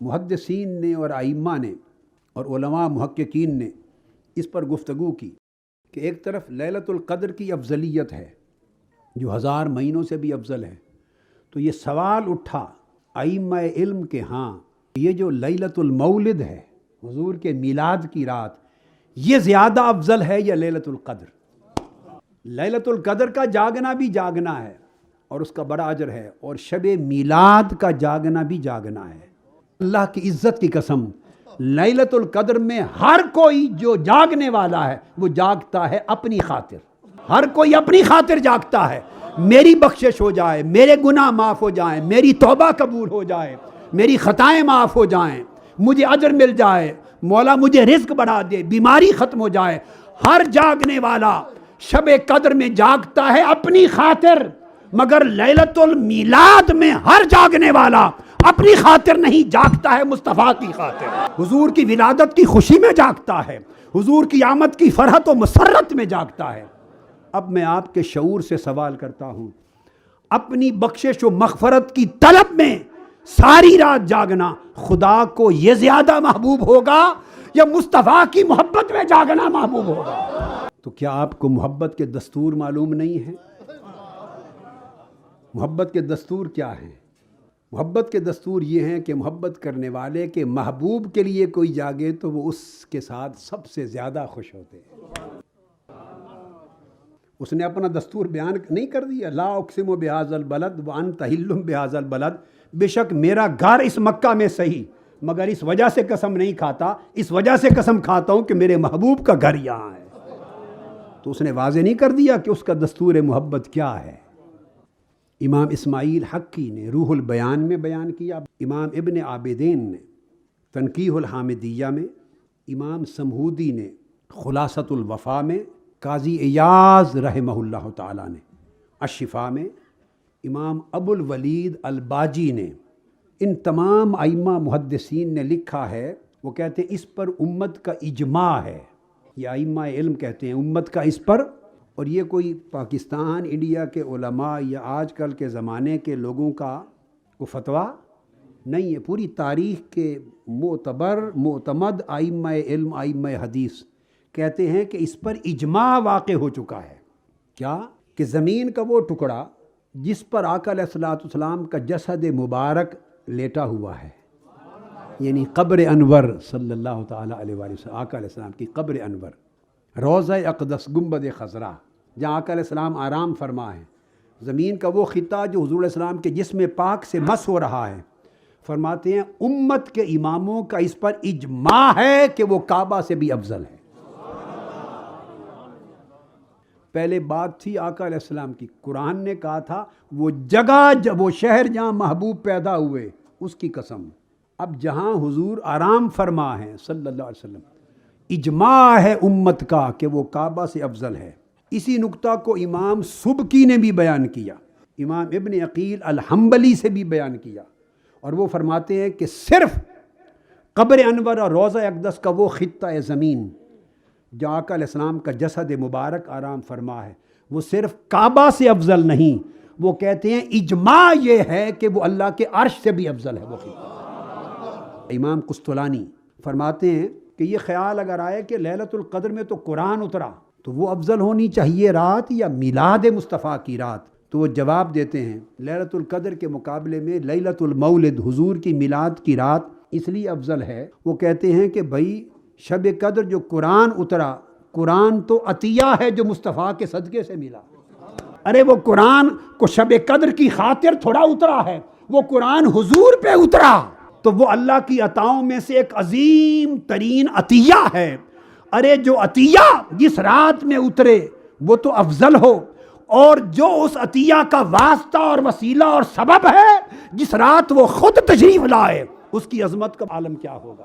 محدثین نے اور ائمہ نے اور علماء محققین نے اس پر گفتگو کی کہ ایک طرف لیلۃ القدر کی افضلیت ہے جو 1000 مہینوں سے بھی افضل ہے، تو یہ سوال اٹھا ائمہ علم کے ہاں یہ جو لیلۃ المولد ہے، حضور کے میلاد کی رات، یہ زیادہ افضل ہے یا لیلۃ القدر؟ لیلۃ القدر کا جاگنا بھی جاگنا ہے اور اس کا بڑا اجر ہے، اور شب میلاد کا جاگنا بھی جاگنا ہے۔ اللہ کی عزت کی قسم، لیلۃ القدر میں ہر کوئی جو جاگنے والا ہے وہ جاگتا ہے اپنی خاطر، ہر کوئی اپنی خاطر جاگتا ہے، میری بخشش ہو جائے، میرے گناہ معاف ہو جائیں، میری توبہ قبول ہو جائے، میری خطائیں معاف ہو جائیں، مجھے اجر مل جائے، مولا مجھے رزق بڑھا دے، بیماری ختم ہو جائے۔ ہر جاگنے والا شب قدر میں جاگتا ہے اپنی خاطر، مگر لیلۃ المیلاد میں ہر جاگنے والا اپنی خاطر نہیں جاگتا ہے، مصطفیٰ کی خاطر، حضور کی ولادت کی خوشی میں جاگتا ہے، حضور کی آمد کی فرحت و مسرت میں جاگتا ہے۔ اب میں آپ کے شعور سے سوال کرتا ہوں، اپنی بخشش و مغفرت کی طلب میں ساری رات جاگنا خدا کو یہ زیادہ محبوب ہوگا یا مصطفیٰ کی محبت میں جاگنا محبوب ہوگا؟ تو کیا آپ کو محبت کے دستور معلوم نہیں ہیں؟ محبت کے دستور کیا ہیں؟ محبت کے دستور یہ ہیں کہ محبت کرنے والے کے محبوب کے لیے کوئی جاگے تو وہ اس کے ساتھ سب سے زیادہ خوش ہوتے ہیں۔ اس نے اپنا دستور بیان نہیں کر دیا، لا اقسم بہذا البلد وانت حل بہذا البلد، بے شک میرا گھر اس مکہ میں صحیح، مگر اس وجہ سے قسم نہیں کھاتا، اس وجہ سے قسم کھاتا ہوں کہ میرے محبوب کا گھر یہاں ہے۔ تو اس نے واضح نہیں کر دیا کہ اس کا دستور محبت کیا ہے۔ امام اسماعیل حقی نے روح البیان میں بیان کیا، امام ابن عابدین نے تنقیح الحامدیہ میں، امام سمہودی نے خلاصۃ الوفا میں، قاضی ایاز رحمہ اللہ تعالیٰ نے الشفا میں، امام ابو الولید الباجی نے، ان تمام ائمہ محدثین نے لکھا ہے، وہ کہتے ہیں اس پر امت کا اجماع ہے، یہ ائمہ علم کہتے ہیں امت کا اس پر، اور یہ کوئی پاکستان انڈیا کے علماء یا آج کل کے زمانے کے لوگوں کا کوئی فتویٰ نہیں ہے، پوری تاریخ کے معتبر معتمد ائمہ علم ائمہ حدیث کہتے ہیں کہ اس پر اجماع واقع ہو چکا ہے۔ کیا کہ زمین کا وہ ٹکڑا جس پر آقا علیہ الصلوۃ والسلام کا جسد مبارک لیٹا ہوا ہے، یعنی قبر انور صلی اللہ تعالیٰ علیہ وآلہ وسلم، آقا علیہ السلام کی قبر انور، روضہ اقدس گنبد خضرا جہاں آقا علیہ السلام آرام فرما ہے، زمین کا وہ خطہ جو حضور علیہ السلام کے جسم پاک سے مس ہو رہا ہے، فرماتے ہیں امت کے اماموں کا اس پر اجماع ہے کہ وہ کعبہ سے بھی افضل ہے۔ پہلے بات تھی آقا علیہ السلام کی، قرآن نے کہا تھا وہ جگہ وہ شہر جہاں محبوب پیدا ہوئے اس کی قسم، اب جہاں حضور آرام فرما ہے صلی اللہ علیہ وسلم، اجماع ہے امت کا کہ وہ کعبہ سے افضل ہے۔ اسی نقطہ کو امام سبکی نے بھی بیان کیا، امام ابن عقیل الحنبلی سے بھی بیان کیا، اور وہ فرماتے ہیں کہ صرف قبر انور اور روضہ اقدس کا وہ خطہ زمین جہاں آقا علیہ السلام کا جسد مبارک آرام فرما ہے، وہ صرف کعبہ سے افضل نہیں، وہ کہتے ہیں اجماع یہ ہے کہ وہ اللہ کے عرش سے بھی افضل ہے وہ خطہ۔ امام قسطلانی فرماتے ہیں کہ یہ خیال اگر آئے کہ لیلۃ القدر میں تو قرآن اترا تو وہ افضل ہونی چاہیے رات یا میلاد مصطفیٰ کی رات، تو وہ جواب دیتے ہیں لیلۃ القدر کے مقابلے میں لیلۃ المولد حضور کی میلاد کی رات اس لیے افضل ہے، وہ کہتے ہیں کہ بھائی شب قدر جو قرآن اترا، قرآن تو عطیہ ہے جو مصطفیٰ کے صدقے سے ملا، ارے وہ قرآن کو شب قدر کی خاطر تھوڑا اترا ہے، وہ قرآن حضور پہ اترا، تو وہ اللہ کی عطاؤں میں سے ایک عظیم ترین عطیہ ہے۔ ارے جو عطیہ جس رات میں اترے وہ تو افضل ہو، اور جو اس عطیہ کا واسطہ اور وسیلہ اور سبب ہے جس رات وہ خود تشریف لائے، اس کی عظمت کا عالم کیا ہوگا۔